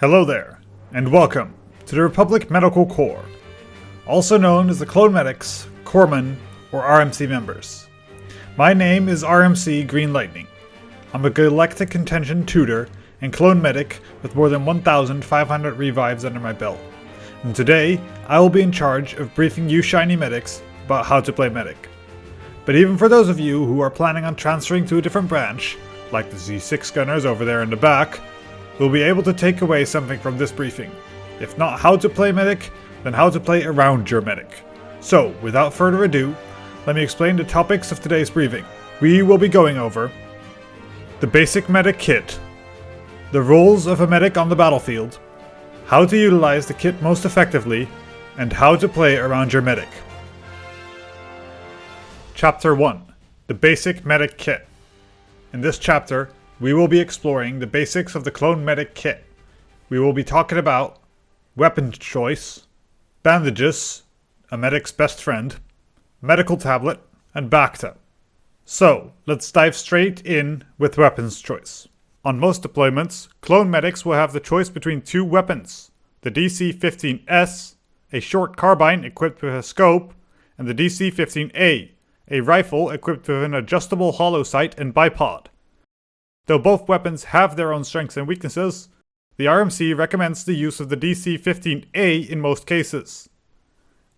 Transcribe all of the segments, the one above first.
Hello there, and welcome to the Republic Medical Corps, also known as the Clone Medics, Corpsmen, or RMC members. My name is RMC Green Lightning. I'm a Galactic Contention tutor and Clone Medic with more than 1,500 revives under my belt. And today, I will be in charge of briefing you shiny medics about how to play medic. But even for those of you who are planning on transferring to a different branch, like the Z6 gunners over there in the back, we'll be able to take away something from this briefing. If not how to play medic, then how to play around your medic. So, without further ado, let me explain the topics of today's briefing. We will be going over the basic medic kit, the roles of a medic on the battlefield, how to utilize the kit most effectively, and how to play around your medic. Chapter 1. The Basic Medic Kit. In this chapter, we will be exploring the basics of the Clone Medic Kit. We will be talking about weapon choice, bandages, a medic's best friend, medical tablet, and Bacta. So, let's dive straight in with weapons choice. On most deployments, Clone Medics will have the choice between two weapons, the DC-15S, a short carbine equipped with a scope, and the DC-15A, a rifle equipped with an adjustable hollow sight and bipod. Though both weapons have their own strengths and weaknesses, the RMC recommends the use of the DC-15A in most cases.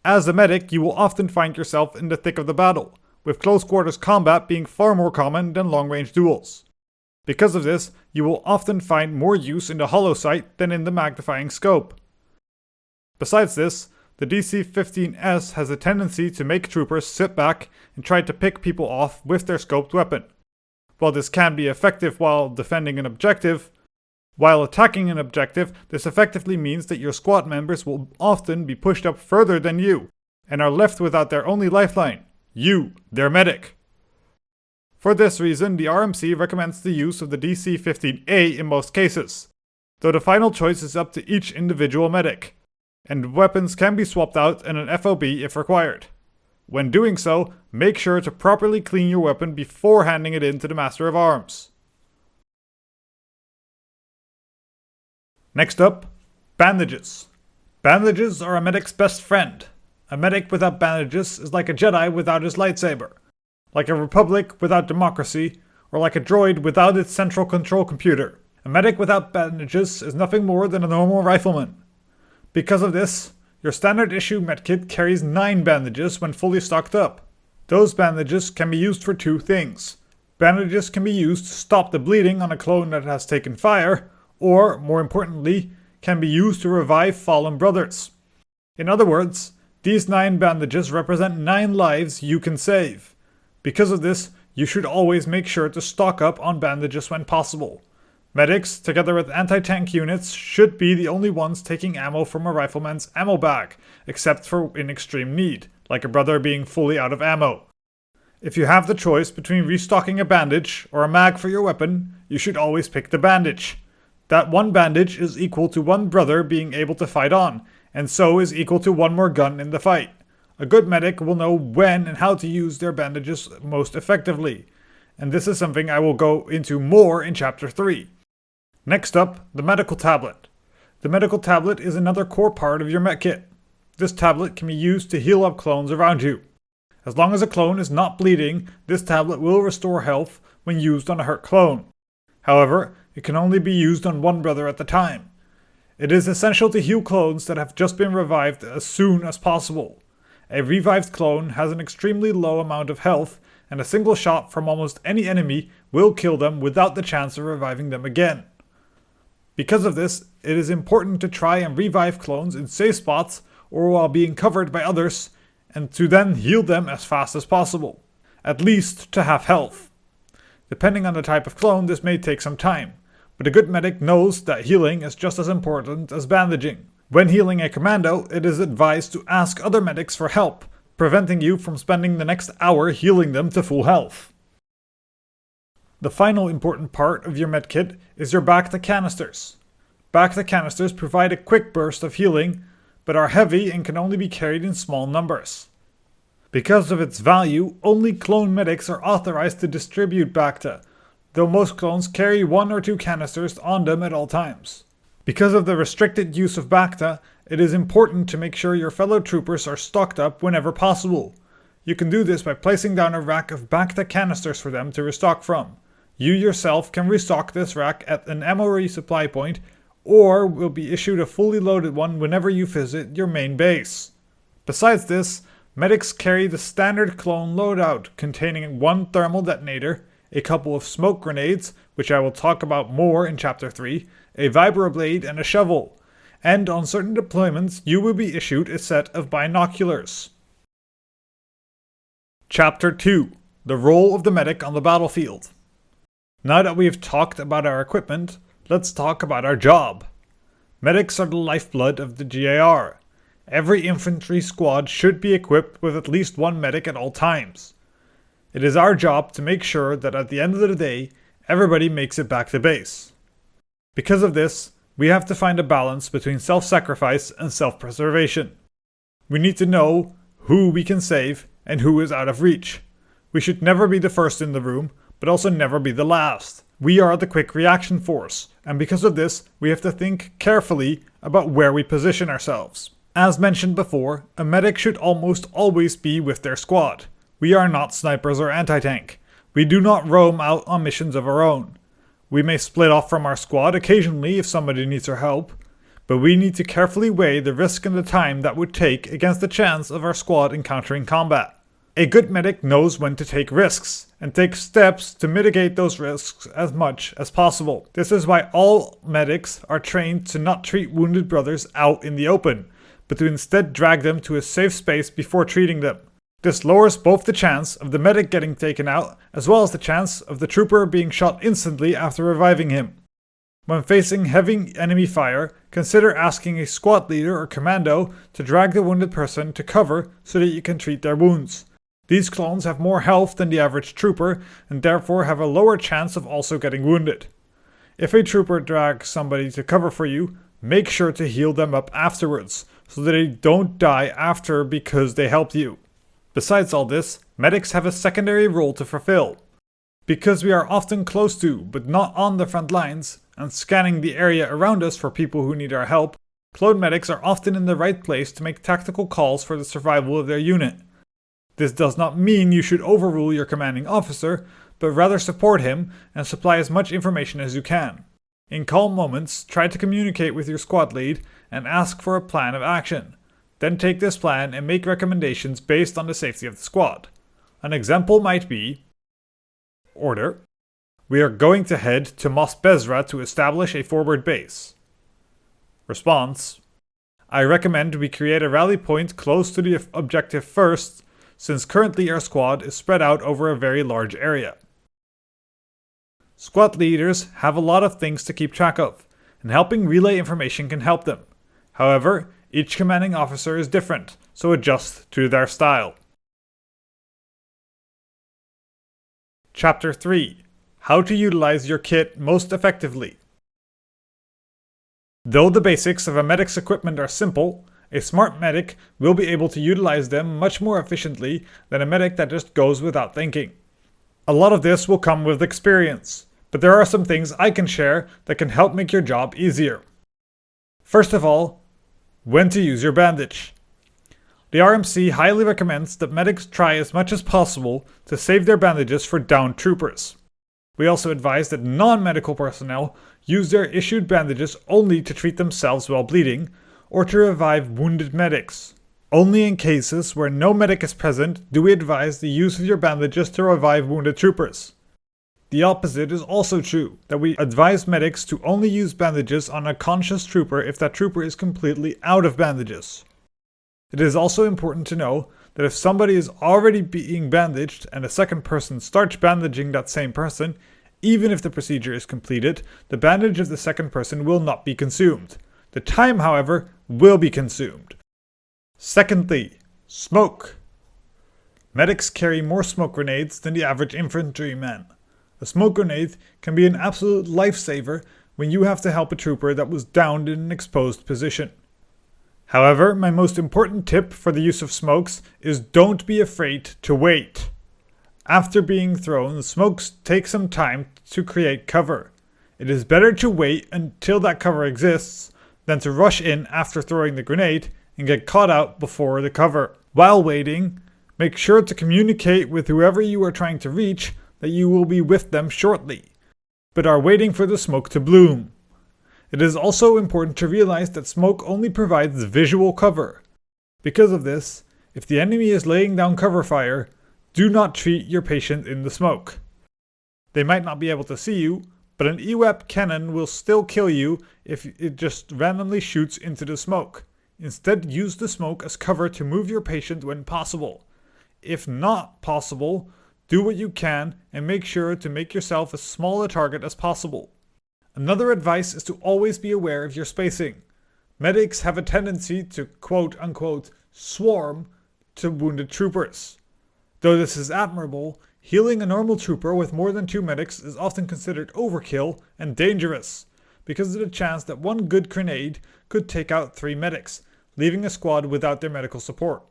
As a medic, you will often find yourself in the thick of the battle, with close quarters combat being far more common than long-range duels. Because of this, you will often find more use in the hollow sight than in the magnifying scope. Besides this, the DC-15S has a tendency to make troopers sit back and try to pick people off with their scoped weapon. While this can be effective while defending an objective, while attacking an objective, this effectively means that your squad members will often be pushed up further than you, and are left without their only lifeline, you, their medic. For this reason, the RMC recommends the use of the DC-15A in most cases, though the final choice is up to each individual medic, and weapons can be swapped out in an FOB if required. When doing so, make sure to properly clean your weapon before handing it in to the Master of Arms. Next up, bandages. Bandages are a medic's best friend. A medic without bandages is like a Jedi without his lightsaber, like a republic without democracy, or like a droid without its central control computer. A medic without bandages is nothing more than a normal rifleman. Because of this, your standard issue medkit carries 9 bandages when fully stocked up. Those bandages can be used for two things. Bandages can be used to stop the bleeding on a clone that has taken fire, or, more importantly, can be used to revive fallen brothers. In other words, these 9 bandages represent 9 lives you can save. Because of this, you should always make sure to stock up on bandages when possible. Medics, together with anti-tank units, should be the only ones taking ammo from a rifleman's ammo bag, except for in extreme need, like a brother being fully out of ammo. If you have the choice between restocking a bandage or a mag for your weapon, you should always pick the bandage. That one bandage is equal to one brother being able to fight on, and so is equal to one more gun in the fight. A good medic will know when and how to use their bandages most effectively, and this is something I will go into more in Chapter 3. Next up, the medical tablet. The medical tablet is another core part of your medkit. This tablet can be used to heal up clones around you. As long as a clone is not bleeding, this tablet will restore health when used on a hurt clone. However, it can only be used on one brother at a time. It is essential to heal clones that have just been revived as soon as possible. A revived clone has an extremely low amount of health, and a single shot from almost any enemy will kill them without the chance of reviving them again. Because of this, it is important to try and revive clones in safe spots or while being covered by others, and to then heal them as fast as possible, at least to have health. Depending on the type of clone, this may take some time, but a good medic knows that healing is just as important as bandaging. When healing a commando, it is advised to ask other medics for help, preventing you from spending the next hour healing them to full health. The final important part of your medkit is your Bacta canisters. Bacta canisters provide a quick burst of healing, but are heavy and can only be carried in small numbers. Because of its value, only clone medics are authorized to distribute Bacta, though most clones carry 1 or 2 canisters on them at all times. Because of the restricted use of Bacta, it is important to make sure your fellow troopers are stocked up whenever possible. You can do this by placing down a rack of Bacta canisters for them to restock from. You yourself can restock this rack at an ammo resupply point, or will be issued a fully loaded one whenever you visit your main base. Besides this, medics carry the standard clone loadout containing one thermal detonator, a couple of smoke grenades, which I will talk about more in Chapter 3, a vibroblade and a shovel, and on certain deployments you will be issued a set of binoculars. Chapter 2. The role of the medic on the battlefield. Now that we have talked about our equipment, let's talk about our job. Medics are the lifeblood of the GAR. Every infantry squad should be equipped with at least one medic at all times. It is our job to make sure that at the end of the day, everybody makes it back to base. Because of this, we have to find a balance between self-sacrifice and self-preservation. We need to know who we can save and who is out of reach. We should never be the first in the room, but also never be the last. We are the quick reaction force, and because of this, we have to think carefully about where we position ourselves. As mentioned before, a medic should almost always be with their squad. We are not snipers or anti-tank. We do not roam out on missions of our own. We may split off from our squad occasionally if somebody needs our help, but we need to carefully weigh the risk and the time that would take against the chance of our squad encountering combat. A good medic knows when to take risks, and takes steps to mitigate those risks as much as possible. This is why all medics are trained to not treat wounded brothers out in the open, but to instead drag them to a safe space before treating them. This lowers both the chance of the medic getting taken out, as well as the chance of the trooper being shot instantly after reviving him. When facing heavy enemy fire, consider asking a squad leader or commando to drag the wounded person to cover so that you can treat their wounds. These clones have more health than the average trooper, and therefore have a lower chance of also getting wounded. If a trooper drags somebody to cover for you, make sure to heal them up afterwards, so that they don't die after because they helped you. Besides all this, medics have a secondary role to fulfill. Because we are often close to, but not on the front lines, and scanning the area around us for people who need our help, clone medics are often in the right place to make tactical calls for the survival of their unit. This does not mean you should overrule your commanding officer, but rather support him and supply as much information as you can. In calm moments, try to communicate with your squad lead and ask for a plan of action. Then take this plan and make recommendations based on the safety of the squad. An example might be: Order. We are going to head to Mos Bezra to establish a forward base. Response. I recommend we create a rally point close to the objective first, since currently our squad is spread out over a very large area. Squad leaders have a lot of things to keep track of, and helping relay information can help them. However, each commanding officer is different, so adjust to their style. Chapter 3. How to utilize your kit most effectively. Though the basics of a medic's equipment are simple, a smart medic will be able to utilize them much more efficiently than a medic that just goes without thinking. A lot of this will come with experience, but there are some things I can share that can help make your job easier. First of all, when to use your bandage. The RMC highly recommends that medics try as much as possible to save their bandages for downed troopers. We also advise that non-medical personnel use their issued bandages only to treat themselves while bleeding, or to revive wounded medics. Only in cases where no medic is present do we advise the use of your bandages to revive wounded troopers. The opposite is also true, that we advise medics to only use bandages on a conscious trooper if that trooper is completely out of bandages. It is also important to know that if somebody is already being bandaged and a second person starts bandaging that same person, even if the procedure is completed, the bandage of the second person will not be consumed. The time, however, will be consumed. Secondly, smoke. Medics carry more smoke grenades than the average infantryman. A smoke grenade can be an absolute lifesaver when you have to help a trooper that was downed in an exposed position. However, my most important tip for the use of smokes is don't be afraid to wait. After being thrown, the smokes take some time to create cover. It is better to wait until that cover exists than to rush in after throwing the grenade and get caught out before the cover. While waiting, make sure to communicate with whoever you are trying to reach that you will be with them shortly, but are waiting for the smoke to bloom. It is also important to realize that smoke only provides visual cover. Because of this, if the enemy is laying down cover fire, do not treat your patient in the smoke. They might not be able to see you, but an EWAP cannon will still kill you if it just randomly shoots into the smoke. Instead, use the smoke as cover to move your patient when possible. If not possible, do what you can and make sure to make yourself as small a target as possible. Another advice is to always be aware of your spacing. Medics have a tendency to quote-unquote swarm to wounded troopers. Though this is admirable, healing a normal trooper with more than 2 medics is often considered overkill and dangerous, because of the chance that one good grenade could take out 3 medics, leaving a squad without their medical support.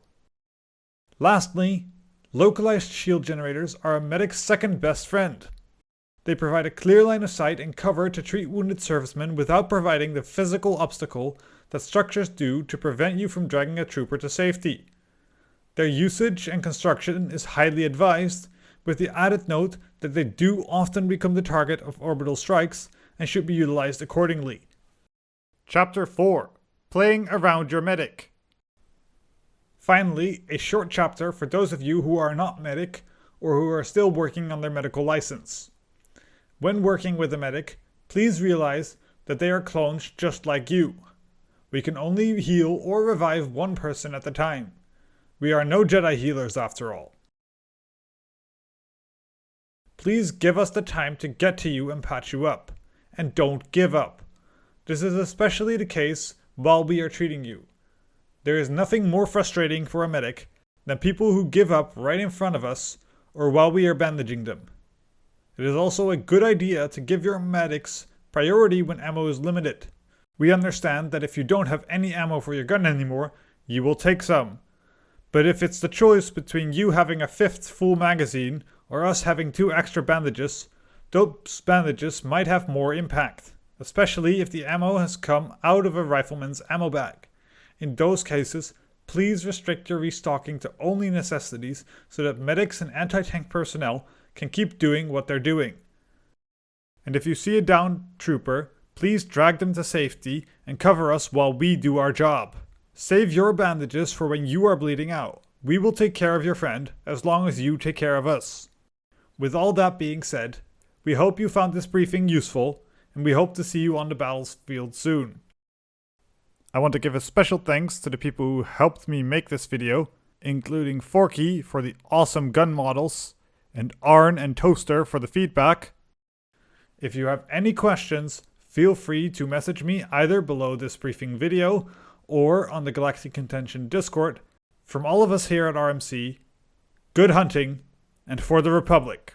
Lastly, localized shield generators are a medic's second best friend. They provide a clear line of sight and cover to treat wounded servicemen without providing the physical obstacle that structures do to prevent you from dragging a trooper to safety. Their usage and construction is highly advised, with the added note that they do often become the target of orbital strikes and should be utilized accordingly. Chapter 4. Playing around your medic. Finally, a short chapter for those of you who are not medic or who are still working on their medical license. When working with a medic, please realize that they are clones just like you. We can only heal or revive one person at a time. We are no Jedi healers after all. Please give us the time to get to you and patch you up. And don't give up. This is especially the case while we are treating you. There is nothing more frustrating for a medic than people who give up right in front of us or while we are bandaging them. It is also a good idea to give your medics priority when ammo is limited. We understand that if you don't have any ammo for your gun anymore, you will take some. But if it's the choice between you having a 5th full magazine or us having 2 extra bandages, those bandages might have more impact, especially if the ammo has come out of a rifleman's ammo bag. In those cases, please restrict your restocking to only necessities so that medics and anti-tank personnel can keep doing what they're doing. And if you see a downed trooper, please drag them to safety and cover us while we do our job. Save your bandages for when you are bleeding out. We will take care of your friend as long as you take care of us. With all that being said, we hope you found this briefing useful, and we hope to see you on the battlefield soon. I want to give a special thanks to the people who helped me make this video, including Forky for the awesome gun models, and Arn and Toaster for the feedback. If you have any questions, feel free to message me either below this briefing video or on the Galactic Contention Discord. From all of us here at RMC, good hunting, and for the Republic.